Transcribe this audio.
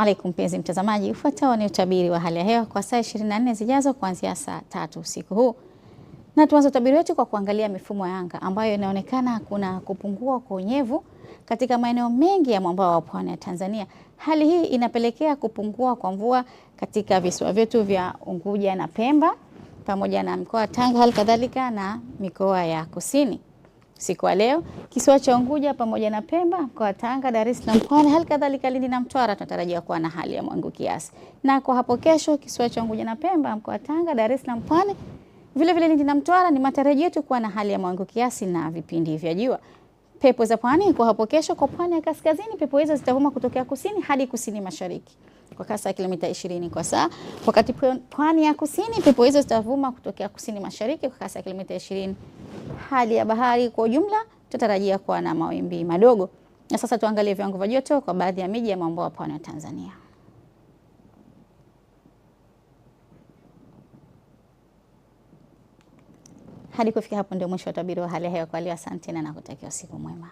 Alaikum mpenzi mtazamaji, ufuatao ni utabiri wa hali ya hewa kwa saa 24 zijazo kuanzia saa 3 usiku huu. Na tuanze utabiri wetu kwa kuangalia mifumo ya anga ambayo inaonekana kuna kupungua kwa unyevu katika maeneo mengi ya mwambao wa pwani ya Tanzania. Hali hii inapelekea kupungua kwa mvua katika visiwa vyetu vya Unguja na Pemba pamoja na mkoa wa Tanga, hali kadhalika na mikoa ya kusini. Siku ya leo kisiwa cha Unguja pamoja na Pemba, mkoa wa Tanga, Dar es Salaam, Pwani, hali kadhalika Lindi na Mtwara tunatarajia kuwa na hali ya mawingu kiasi. Na kwa hapo kesho kisiwa cha Unguja na Pemba, mkoa wa Tanga, Dar es Salaam, Pwani, vile vile Lindi na Mtwara ni matarajio yetu kuwa na hali ya mawingu kiasi na vipindi vya jua. Pepo za pwani kwa hapo kesho kwa pwani ya kaskazini, pepo hizo zitavuma kutokea kusini hadi kusini mashariki kwa kasi ya kilomita 20 kwa saa. Wakati pwani ya kusini, pepo hizo zitavuma kutokea kusini mashariki kwa kasi ya kilomita 20. Hali ya bahari kwa ujumla tutarajia kuwa na mawimbi madogo. Na sasa tuangalie viwango vya joto kwa baadhi ya miji ya mwambao wa pwani ya Tanzania. Hadi kufikia hapo ndio mwisho wa utabiri wa hali ya hewa kwa leo. Asante na nakutakia usiku mwema.